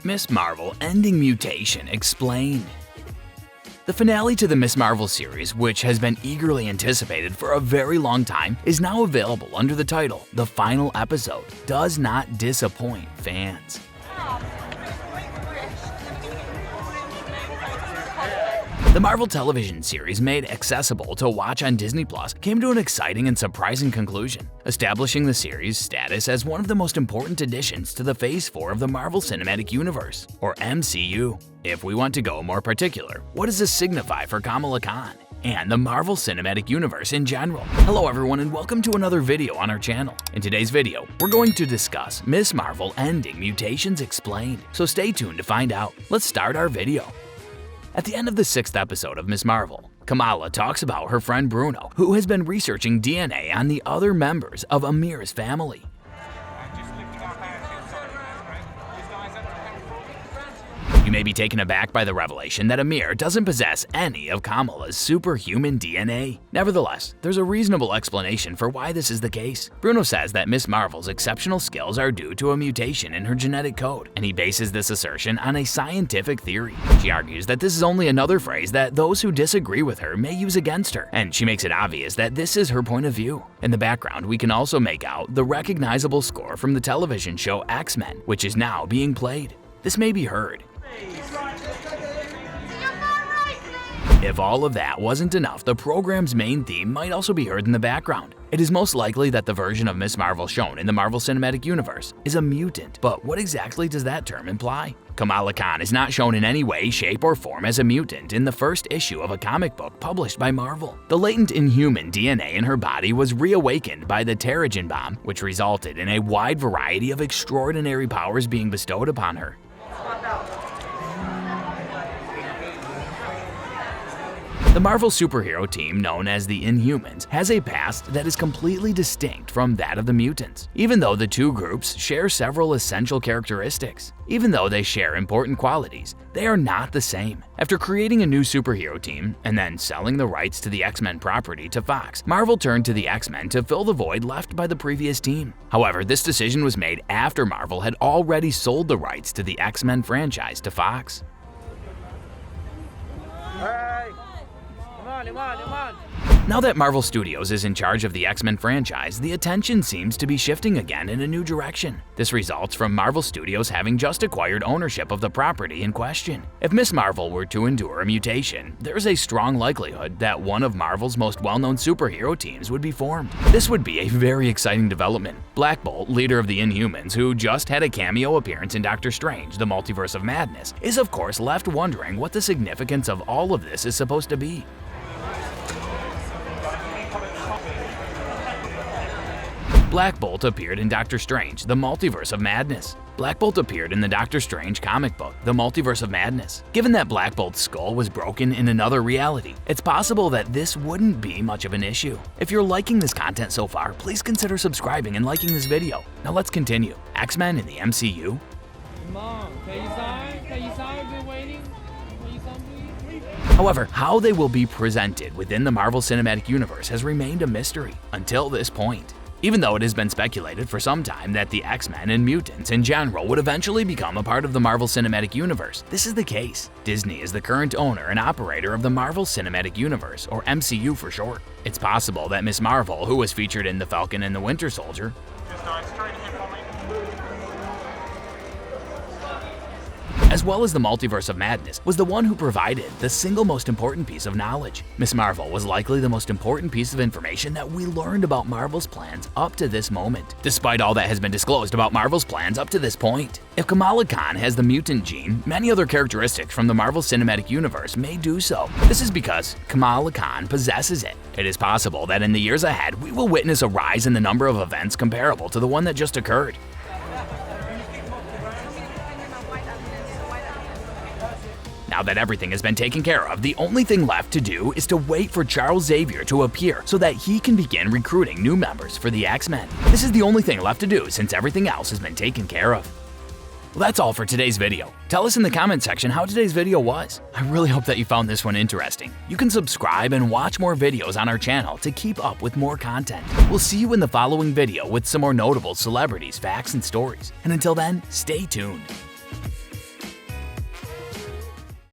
Miss Marvel ending Mutation explained. The finale to the Miss Marvel series, which has been eagerly anticipated for a very long time, is now available under the title The Final Episode Does Not Disappoint Fans. The Marvel television series, made accessible to watch on Disney Plus, came to an exciting and surprising conclusion, establishing the series' status as one of the most important additions to the Phase 4 of the Marvel Cinematic Universe, or MCU. If we want to go more particular, what does this signify for Kamala Khan and the Marvel Cinematic Universe in general? Hello everyone and welcome to another video on our channel. In today's video, we're going to discuss Miss Marvel ending Mutations Explained, so stay tuned to find out. Let's start our video. At the end of the 6th episode of Miss Marvel, Kamala talks about her friend Bruno, who has been researching DNA on the other members of Amir's family. You may be taken aback by the revelation that Amir doesn't possess any of Kamala's superhuman DNA. Nevertheless, there's a reasonable explanation for why this is the case. Bruno says that Miss Marvel's exceptional skills are due to a mutation in her genetic code, and he bases this assertion on a scientific theory. She argues that this is only another phrase that those who disagree with her may use against her, and she makes it obvious that this is her point of view. In the background, we can also make out the recognizable score from the television show X-Men, which is now being played. This may be heard. If all of that wasn't enough, the program's main theme might also be heard in the background. It is most likely that the version of Miss Marvel shown in the Marvel Cinematic Universe is a mutant, but what exactly does that term imply? Kamala Khan is not shown in any way, shape, or form as a mutant in the first issue of a comic book published by Marvel. The latent inhuman DNA in her body was reawakened by the Terrigen bomb, which resulted in a wide variety of extraordinary powers being bestowed upon her. The Marvel superhero team, known as the Inhumans, has a past that is completely distinct from that of the mutants, even though the two groups share several essential characteristics. Even though they share important qualities, they are not the same. After creating a new superhero team and then selling the rights to the X-Men property to Fox, Marvel turned to the X-Men to fill the void left by the previous team. However, this decision was made after Marvel had already sold the rights to the X-Men franchise to Fox. Now that Marvel Studios is in charge of the X-Men franchise, the attention seems to be shifting again in a new direction. This results from Marvel Studios having just acquired ownership of the property in question. If Miss Marvel were to endure a mutation, there's a strong likelihood that one of Marvel's most well-known superhero teams would be formed. This would be a very exciting development. Black Bolt, leader of the Inhumans, who just had a cameo appearance in Doctor Strange, The Multiverse of Madness, is of course left wondering what the significance of all of this is supposed to be. Black Bolt appeared in Doctor Strange, The Multiverse of Madness. Black Bolt appeared in the Doctor Strange comic book, The Multiverse of Madness. Given that Black Bolt's skull was broken in another reality, it's possible that this wouldn't be much of an issue. If you're liking this content so far, please consider subscribing and liking this video. Now let's continue. X-Men in the MCU? Mom, can you sign? Can you sign? Been waiting. Can you sign, please? However, how they will be presented within the Marvel Cinematic Universe has remained a mystery until this point. Even though it has been speculated for some time that the X-Men and mutants in general would eventually become a part of the Marvel Cinematic Universe, this is the case. Disney is the current owner and operator of the Marvel Cinematic Universe, or MCU for short. It's possible that Miss Marvel, who was featured in The Falcon and the Winter Soldier, as well as the Multiverse of Madness, was the one who provided the single most important piece of knowledge. Miss Marvel was likely the most important piece of information that we learned about Marvel's plans up to this moment, despite all that has been disclosed about Marvel's plans up to this point. If Kamala Khan has the mutant gene, many other characteristics from the Marvel Cinematic Universe may do so. This is because Kamala Khan possesses it. It is possible that in the years ahead, we will witness a rise in the number of events comparable to the one that just occurred. Now that everything has been taken care of, the only thing left to do is to wait for Charles Xavier to appear so that he can begin recruiting new members for the X-Men. This is the only thing left to do since everything else has been taken care of. Well, that's all for today's video. Tell us in the comment section how today's video was. I really hope that you found this one interesting. You can subscribe and watch more videos on our channel to keep up with more content. We'll see you in the following video with some more notable celebrities, facts, and stories. And until then, stay tuned.